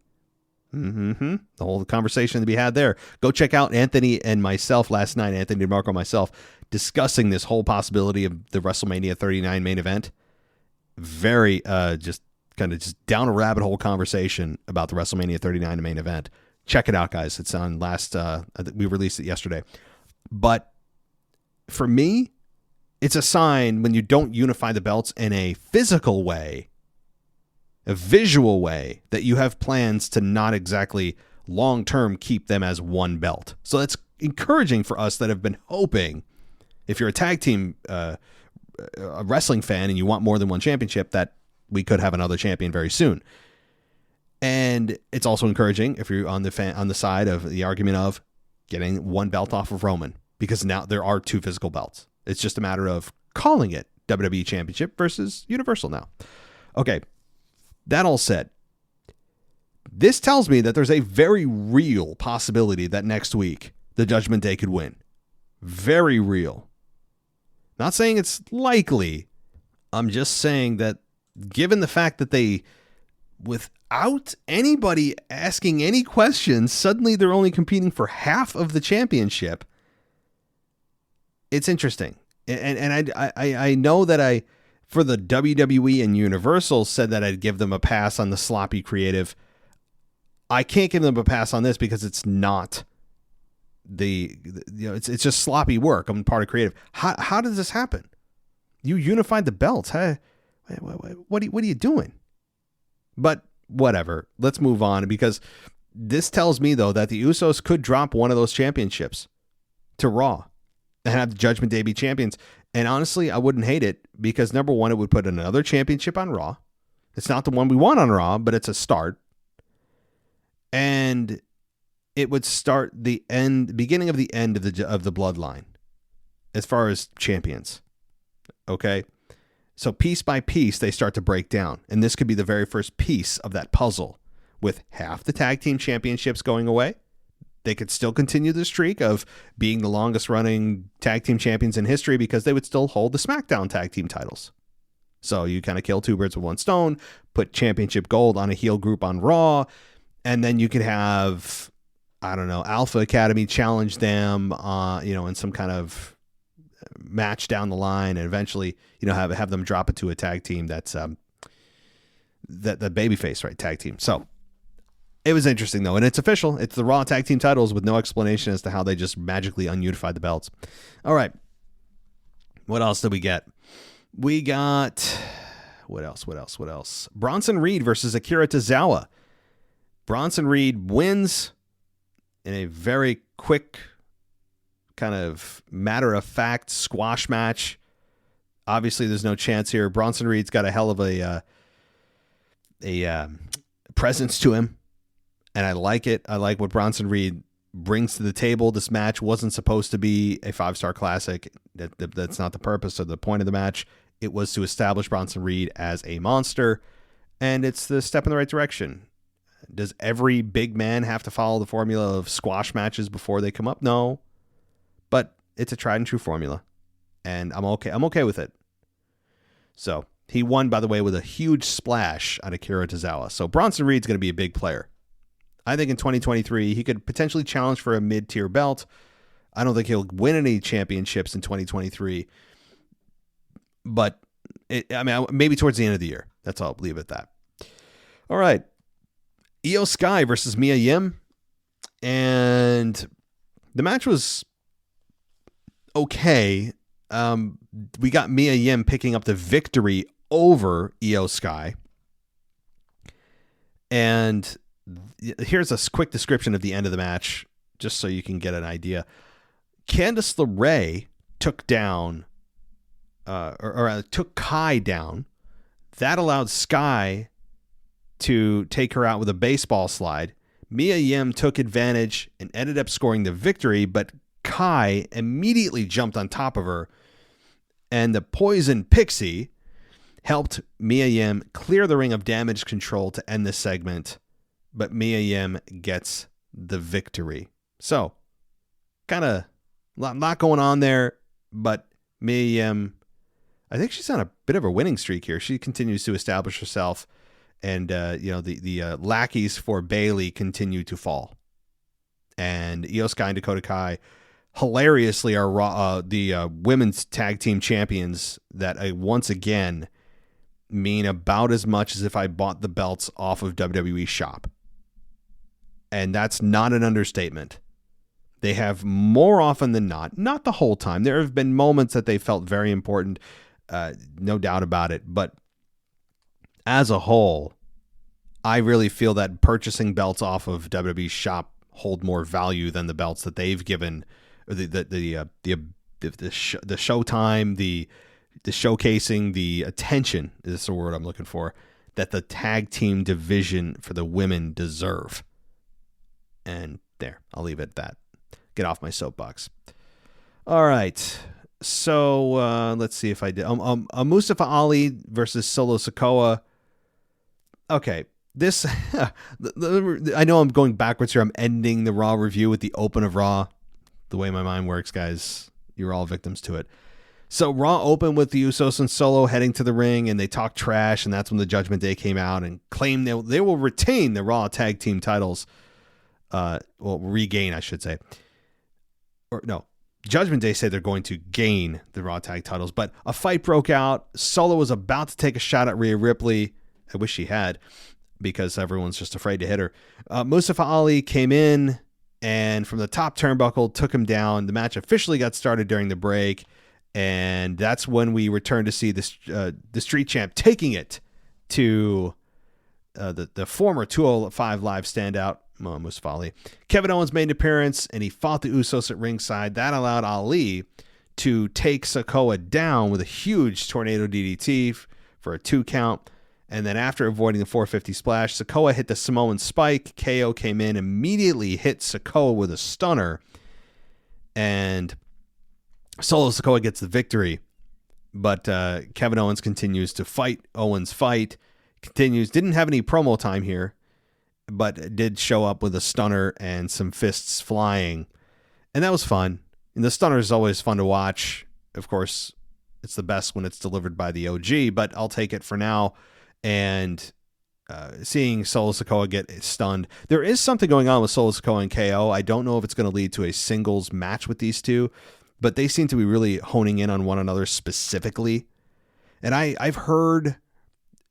The whole conversation to be had there. Go check out Anthony and myself last night, Anthony DeMarco and myself, discussing this whole possibility of the WrestleMania 39 main event. Very just down a rabbit hole conversation about the WrestleMania 39 main event. Check it out, guys. It's on we released it yesterday. But for me, it's a sign when you don't unify the belts in a physical way, a visual way, that you have plans to not exactly long-term keep them as one belt. So that's encouraging for us that have been hoping, if you're a tag team a wrestling fan and you want more than one championship, that we could have another champion very soon. And it's also encouraging if you're on the side of the argument of getting one belt off of Roman, because now there are 2 physical belts. It's just a matter of calling it WWE Championship versus Universal now. Okay, that all said, this tells me that there's a very real possibility that next week the Judgment Day could win. Very real. Not saying it's likely. I'm just saying that given the fact that they, without anybody asking any questions, suddenly they're only competing for half of the championship. It's interesting. And I know that for the WWE and Universal, said that I'd give them a pass on the sloppy creative. I can't give them a pass on this because it's not it's just sloppy work. I'm part of creative. How does this happen? You unified the belts. What are you doing? But whatever. Let's move on, because this tells me, though, that the Usos could drop one of those championships to Raw and have the Judgment Day be champions. And honestly, I wouldn't hate it, because number one, it would put another championship on Raw. It's not the one we want on Raw, but it's a start. And it would start the beginning of the end of the Bloodline as far as champions. Okay? So piece by piece, they start to break down. And this could be the very first piece of that puzzle, with half the tag team championships going away. They could still continue the streak of being the longest running tag team champions in history, because they would still hold the SmackDown tag team titles. So you kind of kill 2 birds with 1 stone, put championship gold on a heel group on Raw, and then you could have, I don't know, Alpha Academy challenge them, in some kind of match down the line, and eventually, have them drop it to a tag team that's the babyface, right? Tag team. So it was interesting, though, and it's official. It's the Raw tag team titles with no explanation as to how they just magically ununified the belts. All right. What else did we get? We got, what else? Bronson Reed versus Akira Tozawa. Bronson Reed wins in a very quick, kind of matter-of-fact squash match. Obviously, there's no chance here. Bronson Reed's got a hell of a presence to him, and I like it. I like what Bronson Reed brings to the table. This match wasn't supposed to be a 5-star classic. That's not the purpose or the point of the match. It was to establish Bronson Reed as a monster, and it's the step in the right direction. Does every big man have to follow the formula of squash matches before they come up? No. But it's a tried and true formula, and I'm okay with it. So he won, by the way, with a huge splash on Akira Tozawa. So Bronson Reed's going to be a big player. I think in 2023 he could potentially challenge for a mid-tier belt. I don't think he'll win any championships in 2023, but maybe towards the end of the year. That's all. I'll leave it at that. All right. Io Sky versus Mia Yim, and the match was okay. We got Mia Yim picking up the victory over Io Sky, and here's a quick description of the end of the match, just so you can get an idea. Candice LeRae took down, took Kai down. That allowed Sky to take her out with a baseball slide. Mia Yim took advantage and ended up scoring the victory, but Kai immediately jumped on top of her, and the Poison Pixie helped Mia Yim clear the ring of damage control to end this segment, but Mia Yim gets the victory. So, kind of a lot going on there, but Mia Yim, I think she's on a bit of a winning streak here. She continues to establish herself, and the lackeys for Bayley continue to fall. And Io Sky and Dakota Kai hilariously are the women's tag team champions that once again mean about as much as if I bought the belts off of WWE Shop. And that's not an understatement. They have more often than not the whole time. There have been moments that they felt very important, no doubt about it. But as a whole, I really feel that purchasing belts off of WWE Shop hold more value than the belts that they've given, or the showtime, the showcasing, the attention is the word I'm looking for, that the tag team division for the women deserve. And there, I'll leave it at that. Get off my soapbox. All right. So let's see if I did. Mustafa Ali versus Solo Sikoa. Okay. This, I know I'm going backwards here. I'm ending the Raw review with the open of Raw. The way my mind works, guys. You're all victims to it. So Raw opened with the Usos and Solo heading to the ring, and they talked trash, and that's when the Judgment Day came out and claimed they will retain the Raw tag team titles. Regain, I should say. Or no, Judgment Day said they're going to gain the Raw tag titles, but a fight broke out. Solo was about to take a shot at Rhea Ripley. I wish she had, because everyone's just afraid to hit her. Mustafa Ali came in and from the top turnbuckle took him down. The match officially got started during the break, and that's when we returned to see the Street Champ taking it to the former 205 Live standout, Mustafa Ali. Kevin Owens made an appearance, and he fought the Usos at ringside. That allowed Ali to take Sikoa down with a huge tornado DDT for a 2 count. And then after avoiding the 450 splash, Sikoa hit the Samoan spike. KO came in, immediately hit Sikoa with a stunner. And Solo Sikoa gets the victory. But Kevin Owens continues to fight. Owens fight. Continues. Didn't have any promo time here, but did show up with a stunner and some fists flying. And that was fun. And the stunner is always fun to watch. Of course, it's the best when it's delivered by the OG, but I'll take it for now. And seeing Solo Sikoa get stunned. There is something going on with Solo Sikoa and KO. I don't know if it's going to lead to a singles match with these two, but they seem to be really honing in on one another specifically. And I've heard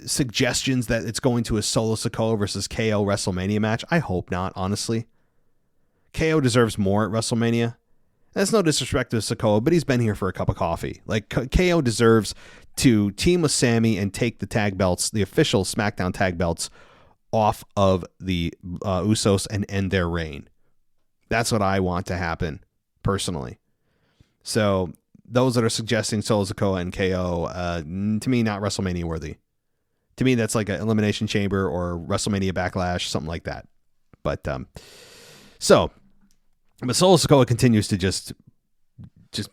suggestions that it's going to a Solo Sikoa versus KO WrestleMania match. I hope not, honestly. KO deserves more at WrestleMania. That's no disrespect to Sikoa, but he's been here for a cup of coffee. Like, KO deserves to team with Sammy and take the tag belts, the official SmackDown tag belts, off of the Usos and end their reign. That's what I want to happen, personally. So, those that are suggesting Solo Sikoa and KO, to me, not WrestleMania worthy. To me, that's like an Elimination Chamber or WrestleMania Backlash, something like that. But Solo Sikoa continues to just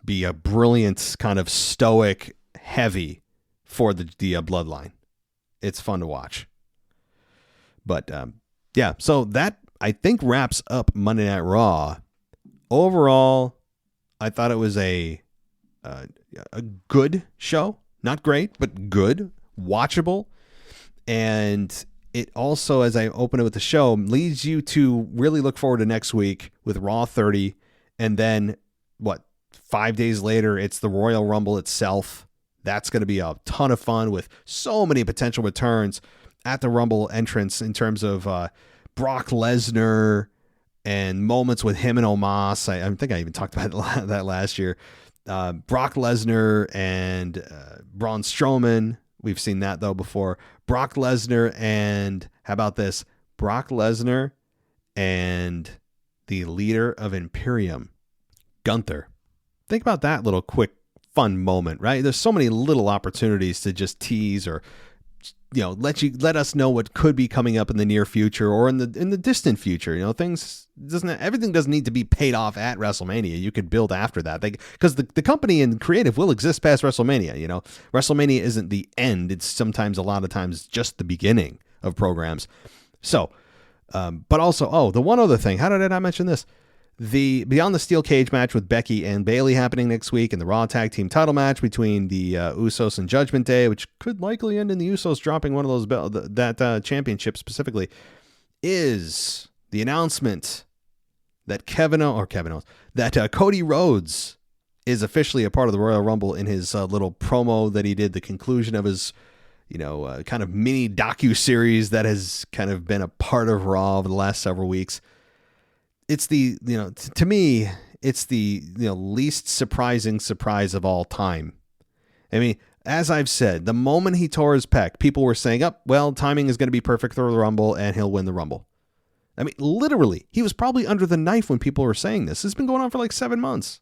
be a brilliant kind of stoic heavy for the Bloodline. It's fun to watch. But yeah, so that I think wraps up Monday Night Raw. Overall, I thought it was a good show. Not great, but good, watchable. And it also, as I open it with the show, leads you to really look forward to next week with Raw 30. And then, 5 days later, it's the Royal Rumble itself. That's going to be a ton of fun with so many potential returns at the Rumble entrance in terms of Brock Lesnar and moments with him and Omos. I think I even talked about that last year. Brock Lesnar and Braun Strowman. We've seen that, though, before. Brock Lesnar and, how about this? Brock Lesnar and the leader of Imperium, Gunther. Think about that little quick, fun moment, right? There's so many little opportunities to just tease or let us know what could be coming up in the near future or in the distant future. Everything doesn't need to be paid off at WrestleMania. You could build after that, because the company and creative will exist past WrestleMania. WrestleMania isn't the end. It's sometimes, a lot of times, just the beginning of programs. So, but also, the one other thing. How did I not mention this? The Beyond the Steel Cage match with Becky and Bayley happening next week, and the Raw Tag Team title match between the Usos and Judgment Day, which could likely end in the Usos dropping one of those that championship specifically, is the announcement that Cody Rhodes is officially a part of the Royal Rumble in his little promo that he did, the conclusion of his kind of mini docu-series that has kind of been a part of Raw over the last several weeks. It's to me, it's the least surprising surprise of all time. I mean, as I've said, the moment he tore his pec, people were saying, timing is going to be perfect for the Rumble and he'll win the Rumble. I mean, literally, he was probably under the knife when people were saying this. It's been going on for like 7 months.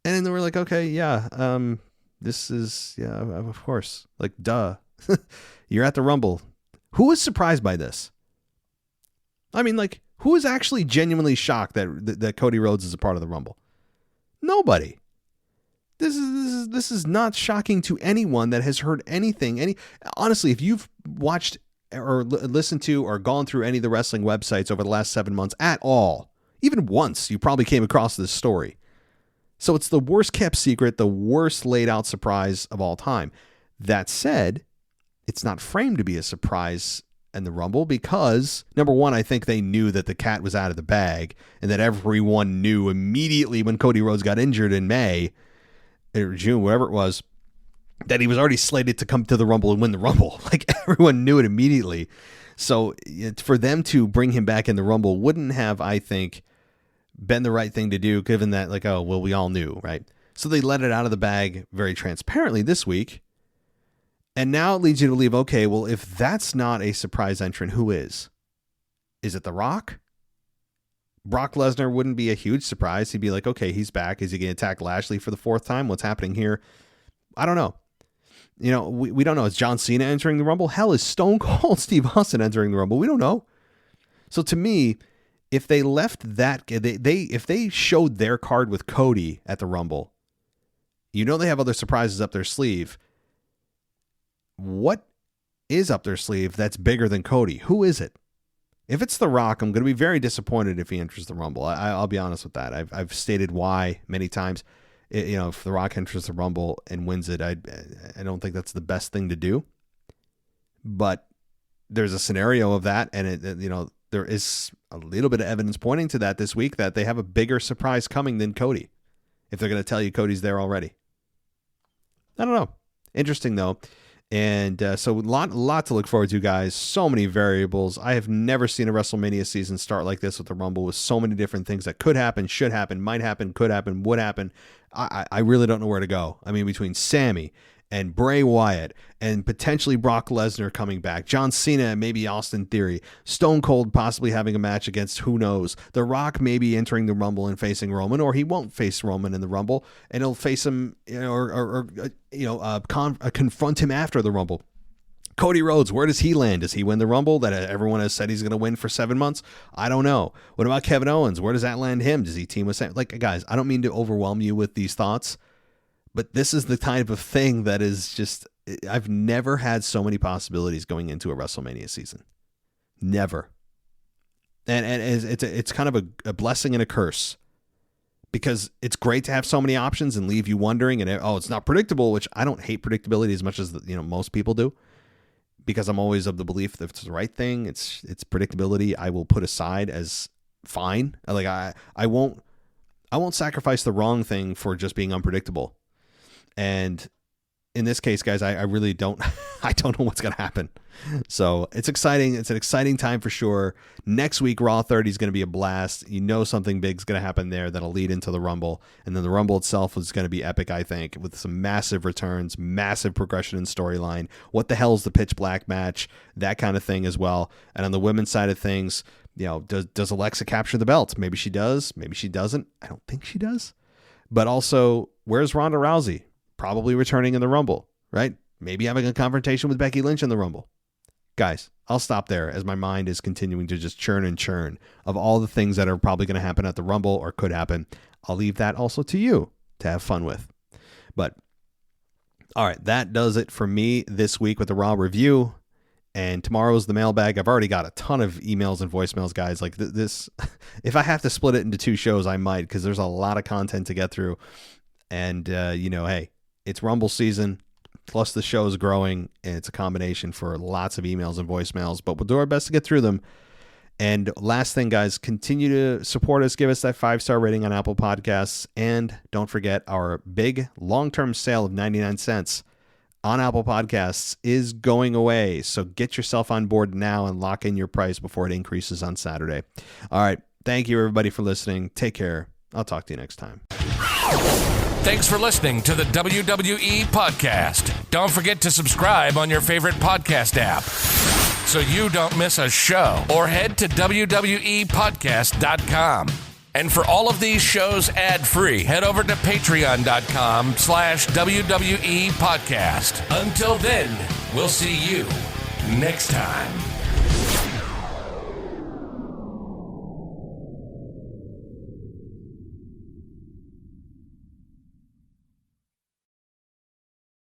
And then they were like, okay, this is, of course. Like, duh. You're at the Rumble. Who was surprised by this? I mean, like, who is actually genuinely shocked that Cody Rhodes is a part of the Rumble? Nobody. This is not shocking to anyone that has heard anything. Honestly, if you've watched or listened to or gone through any of the wrestling websites over the last 7 months at all, even once, you probably came across this story. So it's the worst kept secret, the worst laid out surprise of all time. That said, it's not framed to be a surprise in the Rumble because, number one, I think they knew that the cat was out of the bag and that everyone knew immediately when Cody Rhodes got injured in May or June, whatever it was, that he was already slated to come to the Rumble and win the Rumble. Like, everyone knew it immediately. So for them to bring him back in the Rumble wouldn't have, I think, been the right thing to do, given that, we all knew, right? So they let it out of the bag very transparently this week. And now it leads you to believe, okay, well, if that's not a surprise entrant, who is? Is it The Rock? Brock Lesnar wouldn't be a huge surprise. He'd be like, okay, he's back. Is he going to attack Lashley for the 4th time? What's happening here? I don't know. We don't know. Is John Cena entering the Rumble? Hell, is Stone Cold Steve Austin entering the Rumble? We don't know. So to me, if they left that, if they showed their card with Cody at the Rumble, they have other surprises up their sleeve. What is up their sleeve that's bigger than Cody? Who is it? If it's The Rock, I'm going to be very disappointed if he enters the Rumble. I'll be honest with that. I've stated why many times. If The Rock enters the Rumble and wins it, I don't think that's the best thing to do. But there's a scenario of that, and there is a little bit of evidence pointing to that this week that they have a bigger surprise coming than Cody. If they're going to tell you Cody's there already, I don't know. Interesting though. And so a lot to look forward to, guys. So many variables. I have never seen a WrestleMania season start like this with the Rumble, with so many different things that could happen, should happen, might happen, could happen, would happen. I really don't know where to go. I mean, between Sammy and Bray Wyatt and potentially Brock Lesnar coming back, John Cena and maybe Austin Theory, Stone Cold possibly having a match against who knows, The Rock maybe entering the Rumble and facing Roman, or he won't face Roman in the Rumble and he'll face him confront him after the Rumble. Cody Rhodes, where does he land? Does he win the Rumble that everyone has said he's going to win for 7 months? I don't know. What about Kevin Owens? Where does that land him? Does he team with Sam? Guys, I don't mean to overwhelm you with these thoughts, but this is the type of thing that is just, I've never had so many possibilities going into a WrestleMania season. Never. And it's kind of a blessing and a curse, because it's great to have so many options and leave you wondering, and it's not predictable, which I don't hate predictability as much as most people do, because I'm always of the belief that if it's the right thing, it's predictability I will put aside as fine. I won't sacrifice the wrong thing for just being unpredictable. And in this case, guys, I really don't, I don't know what's going to happen. So it's exciting. It's an exciting time for sure. Next week, Raw 30 is going to be a blast. Something big is going to happen there that'll lead into the Rumble. And then the Rumble itself is going to be epic, I think, with some massive returns, massive progression in storyline. What the hell is the Pitch Black match? That kind of thing as well. And on the women's side of things, does Alexa capture the belt? Maybe she does. Maybe she doesn't. I don't think she does. But also, where's Ronda Rousey? Probably returning in the Rumble, right? Maybe having a confrontation with Becky Lynch in the Rumble. Guys, I'll stop there as my mind is continuing to just churn and churn of all the things that are probably going to happen at the Rumble or could happen. I'll leave that also to you to have fun with. But, all right, that does it for me this week with the Raw review. And tomorrow's the mailbag. I've already got a ton of emails and voicemails, guys. Like this, if I have to split it into 2 shows, I might, because there's a lot of content to get through. And, hey, it's Rumble season. Plus the show is growing, and it's a combination for lots of emails and voicemails, but we'll do our best to get through them. And last thing, guys, continue to support us. Give us that 5-star rating on Apple Podcasts. And don't forget our big long-term sale of 99 cents on Apple Podcasts is going away. So get yourself on board now and lock in your price before it increases on Saturday. All right. Thank you, everybody, for listening. Take care. I'll talk to you next time. Thanks for listening to the WWE Podcast. Don't forget to subscribe on your favorite podcast app so you don't miss a show, or head to WWEpodcast.com. And for all of these shows ad-free, head over to patreon.com/WWE Podcast. Until then, we'll see you next time.